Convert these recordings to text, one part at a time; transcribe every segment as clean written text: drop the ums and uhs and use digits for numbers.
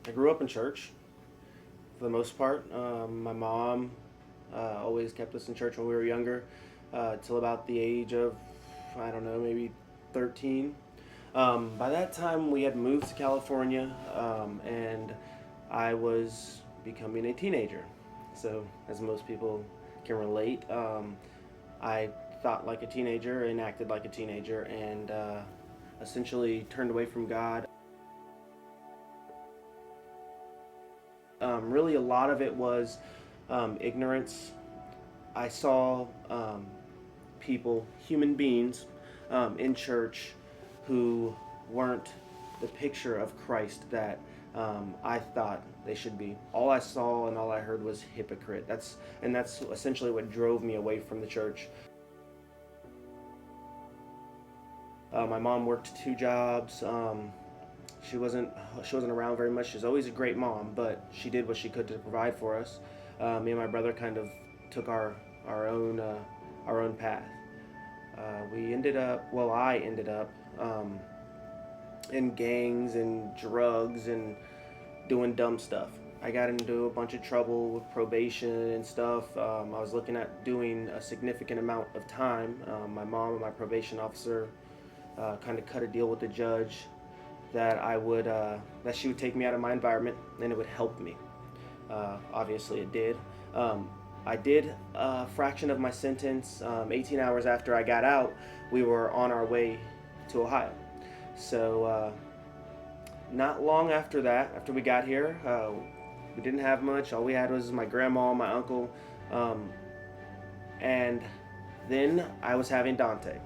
I grew up in church for the most part. My mom always kept us in church when we were younger, till about the age of, I don't know, maybe 13. By that time, we had moved to California, and I was becoming a teenager. So, as most people can relate, I thought like a teenager and acted like a teenager, and essentially turned away from God. Really, a lot of it was ignorance. I saw people, human beings, in church who weren't the picture of Christ that I thought they should be. All I saw and all I heard was hypocrite. That's essentially what drove me away from the church. My mom worked two jobs. She wasn't she wasn't around very much. She's always a great mom, but she did what she could to provide for us. Me and my brother kind of took our own our own path. I ended up in gangs and drugs and doing dumb stuff. I got into a bunch of trouble with probation and stuff. I was looking at doing a significant amount of time. My mom and my probation officer kind of cut a deal with the judge that that she would take me out of my environment and it would help me. Obviously, it did. I did a fraction of my sentence. 18 hours after I got out, we were on our way to Ohio. So, not long after that, after we got here, we didn't have much. All we had was my grandma, my uncle, um, and then I was having Dante.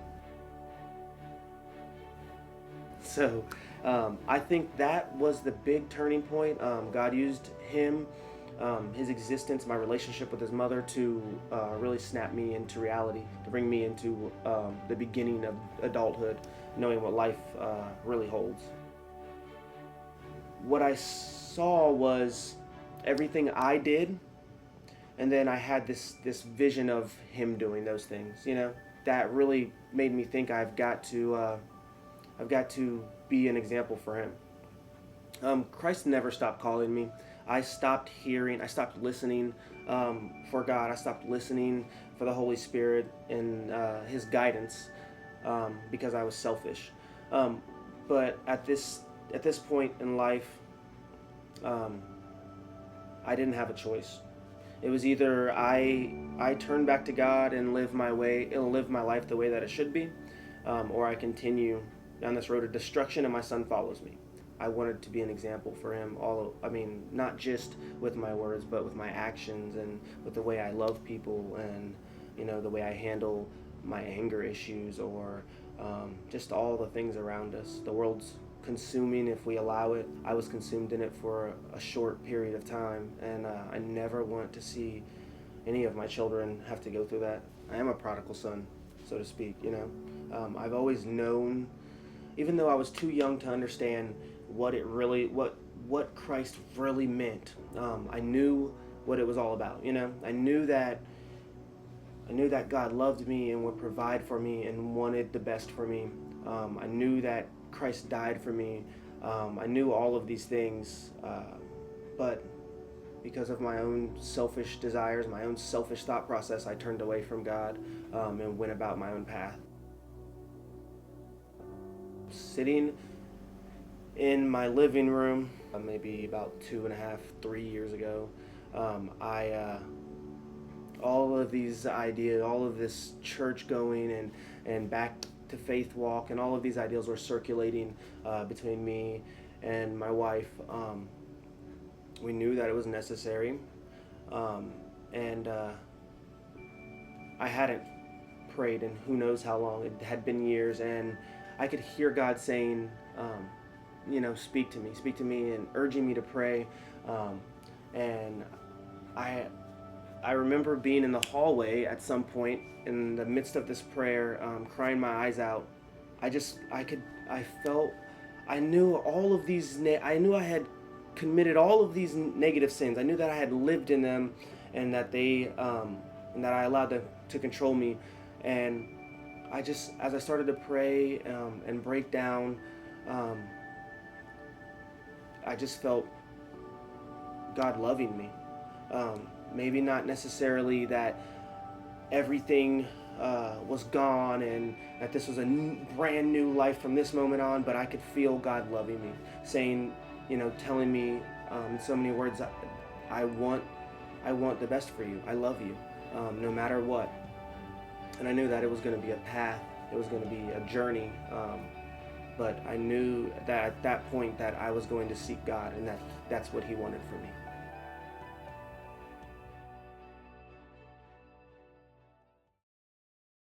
So I think that was the big turning point. God used him, his existence, my relationship with his mother to really snap me into reality, to bring me into the beginning of adulthood, knowing what life really holds. What I saw was everything I did, and then I had this vision of him doing those things. That really made me think I've got to be an example for him. Christ never stopped calling me. I stopped listening for God. I stopped listening for the Holy Spirit and His guidance because I was selfish. But at this point in life, um, I didn't have a choice. It was either I turn back to God and live my life the way that it should be, or I continue down this road of destruction and my son follows me. I wanted to be an example for him. Not just with my words, but with my actions and with the way I love people and the way I handle my anger issues or just all the things around us. The world's consuming if we allow it. I was consumed in it for a short period of time, and I never want to see any of my children have to go through that. I am a prodigal son, so to speak. I've always known, even though I was too young to understand what Christ really meant. I knew what it was all about. I knew that God loved me and would provide for me and wanted the best for me. I knew that Christ died for me. I knew all of these things, but because of my own selfish desires, my own selfish thought process, I turned away from God and went about my own path. Sitting in my living room, maybe about 2.5, 3 years ago, I all of these ideas, all of this church going and back to faith walk, and all of these ideals were circulating between me and my wife. We knew that it was necessary, and I hadn't prayed in who knows how long. It had been years, and I could hear God saying, speak to me, and urging me to pray. And I I remember being in the hallway at some point in the midst of this prayer, crying my eyes out. I felt, I knew all of these, I knew I had committed all of these negative sins. I knew that I had lived in them, and and that I allowed them to control me. And as I started to pray and break down, um, I just felt God loving me. Maybe not necessarily that everything was gone and that this was a brand new life from this moment on, but I could feel God loving me, saying, telling me in so many words, I want, I want the best for you. I love you, no matter what. And I knew that it was going to be a path. It was going to be a journey. But I knew that at that point that I was going to seek God, and that's what He wanted for me.